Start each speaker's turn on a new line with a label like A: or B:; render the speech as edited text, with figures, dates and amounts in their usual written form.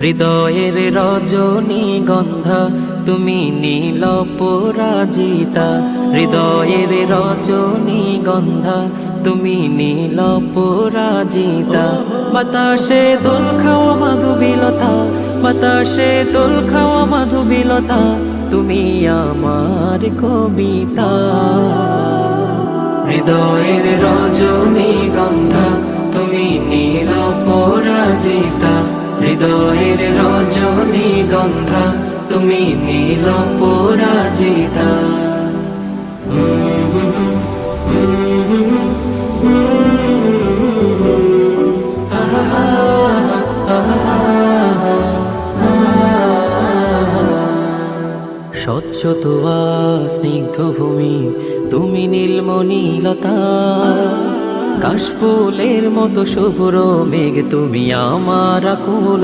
A: হৃদয়ের রজনীগন্ধা তুমি নীল পরাজিতা, হৃদয়ের রজনীগন্ধা তুমি নীল পরাজিতা। বাতাসে দোল খাওয়া মাধুবিলতা, বাতাসে দোল খাওয়া মাধুবিলতা, তুমি আমার কবিতা। হৃদয়ের রজনীগন্ধা তুমি নীল পরাজিতা, হৃদয়ের রজনীগন্ধা তুমি নীল পরাজিতা। স্বচ্ছ তোয়া স্নিগ্ধ ভূমি তুমি নীলমণিলতা, কাশফুলের মতো শুভ্র মেঘ তুমি আমার আকুল।